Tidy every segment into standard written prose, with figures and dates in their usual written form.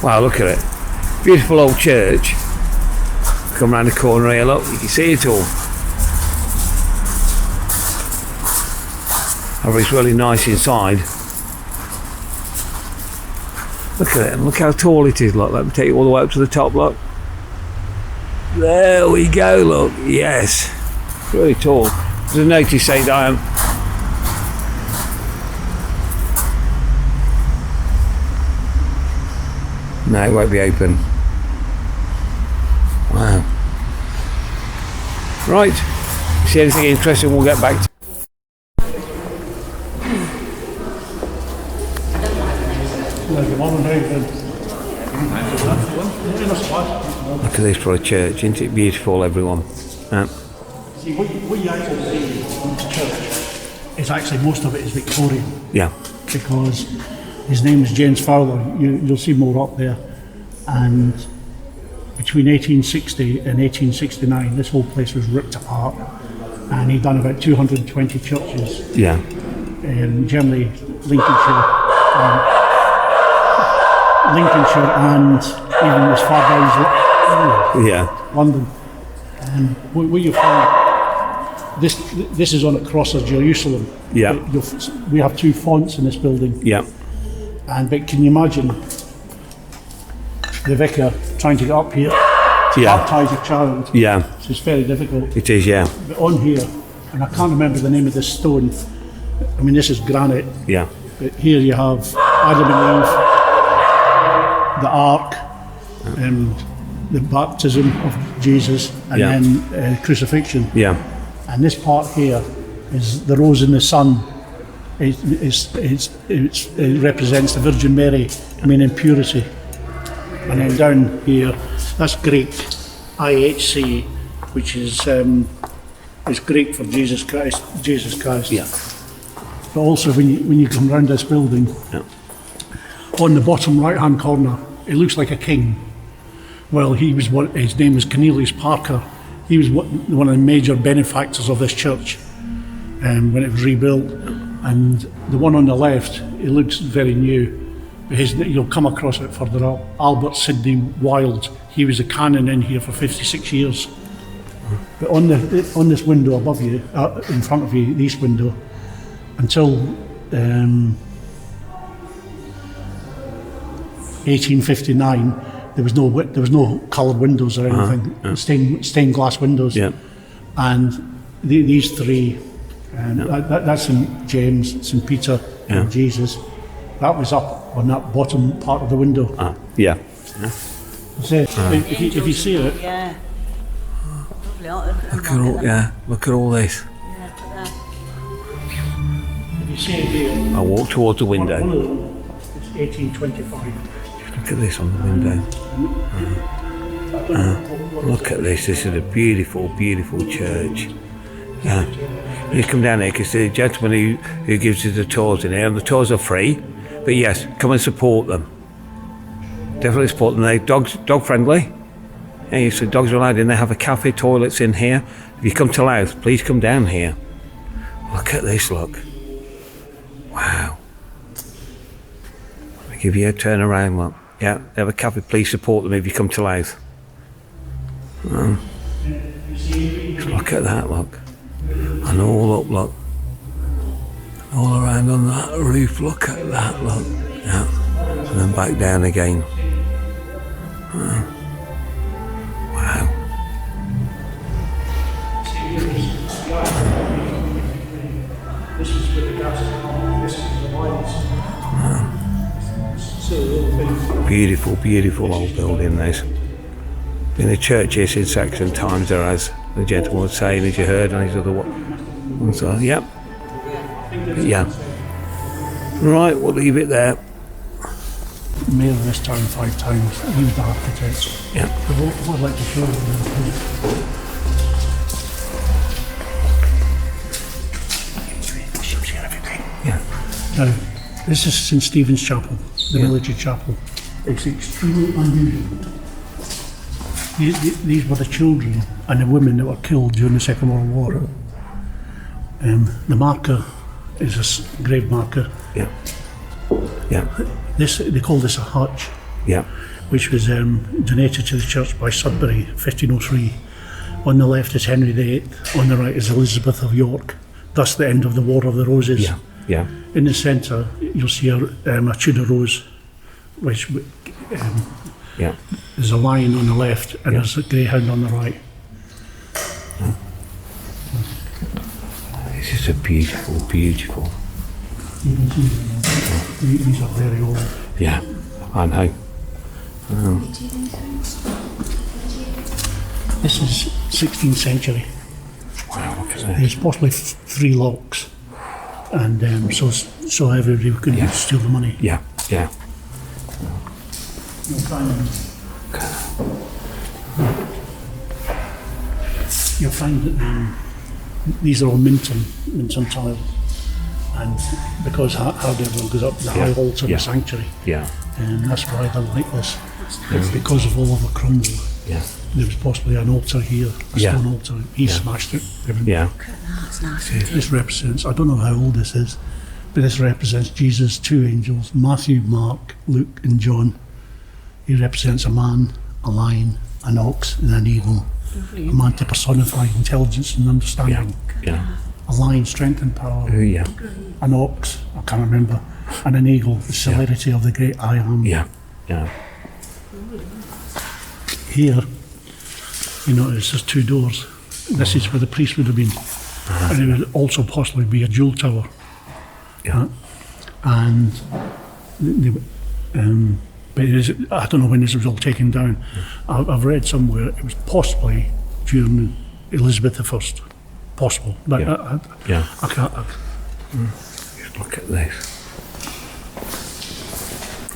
Wow, look at it. Beautiful old church. Come round the corner here, look, you can see it all. Oh, it's really nice inside. Look at it, and look how tall it is, look. Let me take you all the way up to the top, look. There we go, look, yes. It's really tall. There's a notice saying I am. No, it won't be open. Wow. Right. See anything interesting, we'll get back to. Look at this for a church, isn't it beautiful, everyone? See, what you actually see in this church is actually most of it is Victorian. Yeah. Because his name is James Fowler. You'll see more up there. And between 1860 and 1869, this whole place was ripped apart. And he'd done about 220 churches. Yeah. In generally Lincolnshire and even as far down as London. And what you find, this is on the cross of Jerusalem. Yeah. We have two fonts in this building. Yeah. But can you imagine the vicar trying to get up here to baptise a child? Yeah. So it's very difficult. It is, yeah. But on here, and I can't remember the name of this stone. I mean, this is granite. Yeah. But here you have Adam and Eve, the ark, and the baptism of Jesus, and then crucifixion. Yeah. And this part here is the rose in the sun. It represents the Virgin Mary, in purity. And then down here, that's Greek, IHC, which is Greek for Jesus Christ. Jesus Christ. Yeah. But also, when you come round this building, on the bottom right-hand corner, it looks like a king. Well, his name was Cornelius Parker. He was one of the major benefactors of this church when it was rebuilt. And the one on the left, it looks very new. But you'll come across it further up. Albert Sidney Wilde, he was a canon in here for 56 years. But on this window above you, in front of you, the east window, until 1859, there was no coloured windows or anything. Stained glass windows. Yeah. And these three, that's St James, St Peter, and Jesus. That was up on that bottom part of the window. So if you see it, look at all this. If you see it here, I'll walk towards the window. One of them is 1825. Look at this on the window. Look at this. This is a beautiful, beautiful church. You come down here because the gentleman who gives you the tours in here, and the tours are free. But yes, come and support them. Definitely support them. They're dog friendly. Yeah, so dogs are allowed in. They have a cafe, toilets in here. If you come to Louth, please come down here. Look at this, look. Wow. I'll give you a turn around, look. Yeah, they have a cafe, please support them if you come to Louth. Look at that, look. And all up, look. All around on that roof, look at that, look. Yeah. And then back down again. Wow. This is where the gas is, this is the lights. Beautiful, beautiful old building, this. In the church here since Saxon times, there, as the gentleman was saying, as you heard on his other one. So, yep. Yeah. Right, we'll leave it there. Mayor of this town 5 times. He was the architect. Yeah. What I'd like to show you. Yeah. Now, this is St Stephen's Chapel, the military chapel. It's extremely unusual. These were the children and the women that were killed during the Second World War. The marker is a grave marker. Yeah. Yeah. They call this a hutch. Yeah. which was donated to the church by Sudbury, 1503. On the left is Henry VIII, on the right is Elizabeth of York, thus the end of the War of the Roses. Yeah. Yeah. In the centre, you'll see a Tudor rose, which Yeah. there's a lion on the left and there's a greyhound on the right. This is a beautiful, beautiful. You can see them. These are very old. Yeah, I know. This is 16th century. Wow, look at There's this. possibly 3 locks, and so everybody could steal the money. Yeah, yeah. You'll find that these are all Minton tile, and because Hardeville goes up the high altar of the sanctuary, and that's why they're like this. It's because of all of the crumble. Yeah. There was possibly an altar here, a stone altar. He smashed it. Yeah. That's nice. This represents, I don't know how old this is, but this represents Jesus' 2 angels, Matthew, Mark, Luke and John. He represents a man, a lion, an ox and an eagle. A man to personify intelligence and understanding. Yeah. A lion, strength and power. Yeah. An ox, I can't remember. And an eagle, the celerity of the great I am. Yeah. Yeah. Here, you notice there's 2 doors. This is where the priest would have been. And it would also possibly be a jewel tower. Yeah. And but it is, I don't know when this was all taken down. I've read somewhere it was possibly during Elizabeth I. Possible, but Yeah. I can't. Just look at this.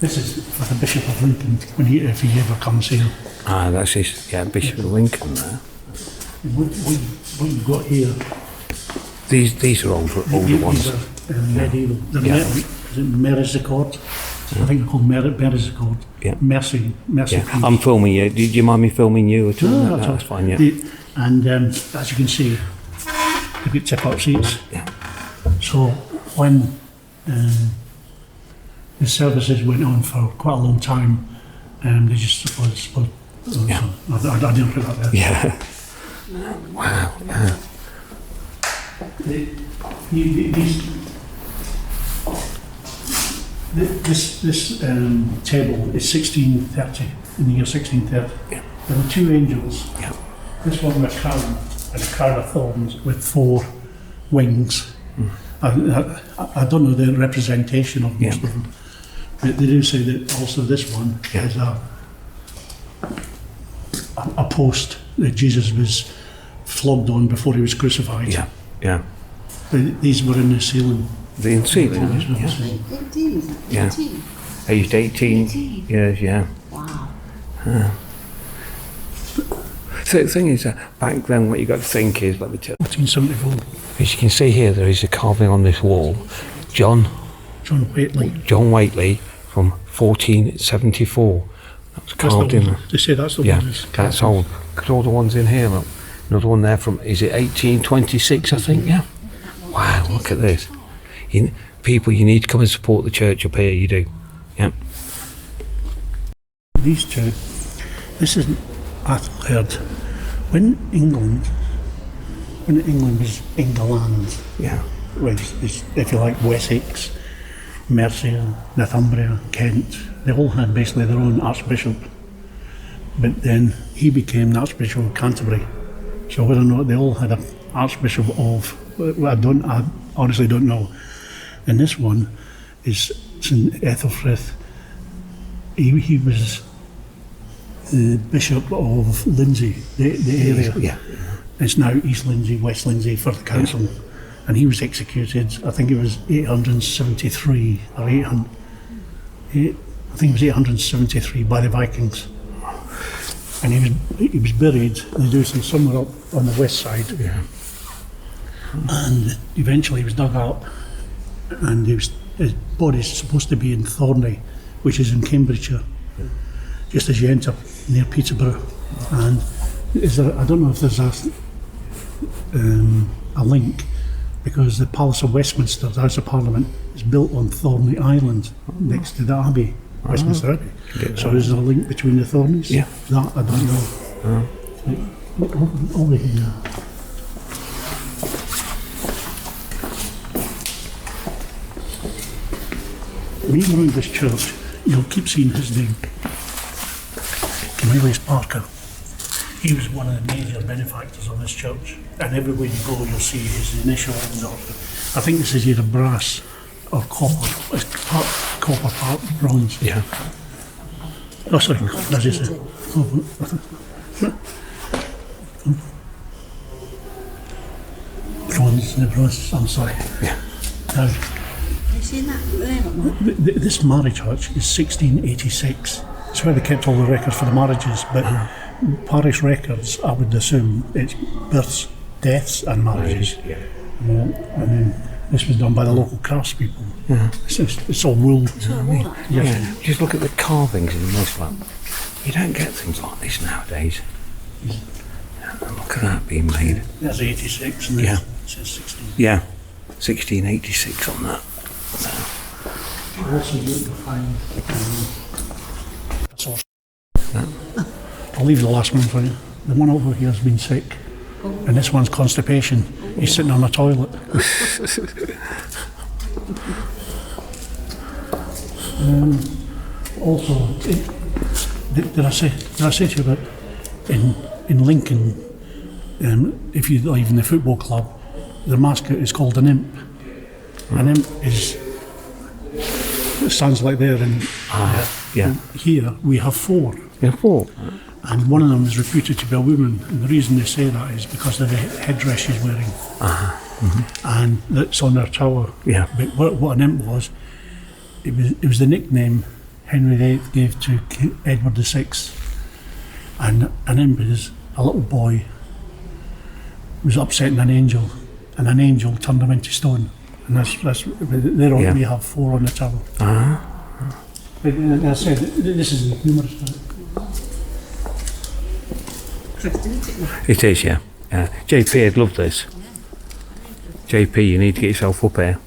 This is for the Bishop of Lincoln if he ever comes here. Ah, that's his. Yeah, Bishop of Lincoln there. What you've got here, These are older these ones. are medieval. They're is it Merisaccord? I think they're called Merisaccord. Yeah. Mercy. Yeah. I'm filming you. Do you mind me filming you at all? No, No, that's fine. Yeah. And as you can see, they've got tip-up seats. Yeah. So when the services went on for quite a long time, they just split. Yeah. So I didn't put that there. Yeah. Wow. Yeah. This table is 1630, in the year 1630. Yeah. There were 2 angels. Yeah. This one with a crown, and a crown of thorns with 4 wings. I don't know the representation of most of them, but they do say that also this one is a post that Jesus was flogged on before he was crucified. Yeah. Yeah. But these were in the ceiling. The ceiling. These were in the Yeah. ceiling. 18. Yeah. 18. Aged 18 18. years. Yeah. Wow. So the thing is, back then, what you got to think is, let me tell you. 1474. As you can see here, there is a carving on this wall. John Whately from 1474. That's carved in there. They say that's the Yeah, one. that's old. Look at all the ones in here. Look. Another one there from, is it 1826, I think? Yeah. Wow, look at this. People, you need to come and support the church up here, you do. Yeah. These 2, this isn't Athelred. When England was England, Yeah. which is, if you like, Wessex, Mercia, Northumbria, Kent, they all had basically their own archbishop. But then he became the Archbishop of Canterbury. So whether or not they all had an archbishop of, I honestly don't know. And this one is St Ethelfrith. He was the Bishop of Lindsay, the area. Yeah. It's now East Lindsay, West Lindsay for the council. And he was executed, I think it was 873 or 800. I think it was 873 by the Vikings. And he was buried in the Dewson somewhere up on the west side. Yeah. And eventually he was dug up, and his body's supposed to be in Thorney, which is in Cambridgeshire, just as you enter near Peterborough. And I don't know if there's a link, because the Palace of Westminster, the House of Parliament, is built on Thorney Island next to the Abbey. Westminster Abbey. So is there a link between the Thorneys? Yeah. That I don't know. Look over here. When you go around this church, you'll keep seeing his name. Cornelius Parker. He was one of the major benefactors of this church. And everywhere you go, you'll see his initials. I think this is either brass or copper. It's part bronze. Yeah. Oh, sorry, that is it. Bronze, I'm sorry. Yeah. This marriage church is 1686. It's where they kept all the records for the marriages, but parish records, I would assume, it's births, deaths and marriages. Yeah. And then this was done by the local craftspeople. Yeah. It's all wool. Yeah. Just look at the carvings in this one. You don't get things like this nowadays. Look at that being made. That's 86 and Yeah. it says 16. Yeah. 1686 on that. Also, you'll find that's all. I'll leave the last one for you. The one over here has been sick, and this one's constipation. He's sitting on a toilet. Also, did I say to you that in Lincoln, if you live in the football club, the mascot is called an imp. An imp stands like there, and here we have 4. Yeah, 4. And one of them is reputed to be a woman, and the reason they say that is because of the headdress she's wearing. And that's on her tower. Yeah. But what an imp was, it was the nickname Henry VIII gave to Edward VI. And an imp is a little boy was upsetting an angel, and an angel turned him into stone. And that's there on, we have 4 on the tower. But as I said, this is numerous. It is, yeah. JP, I'd love this. JP, you need to get yourself up here.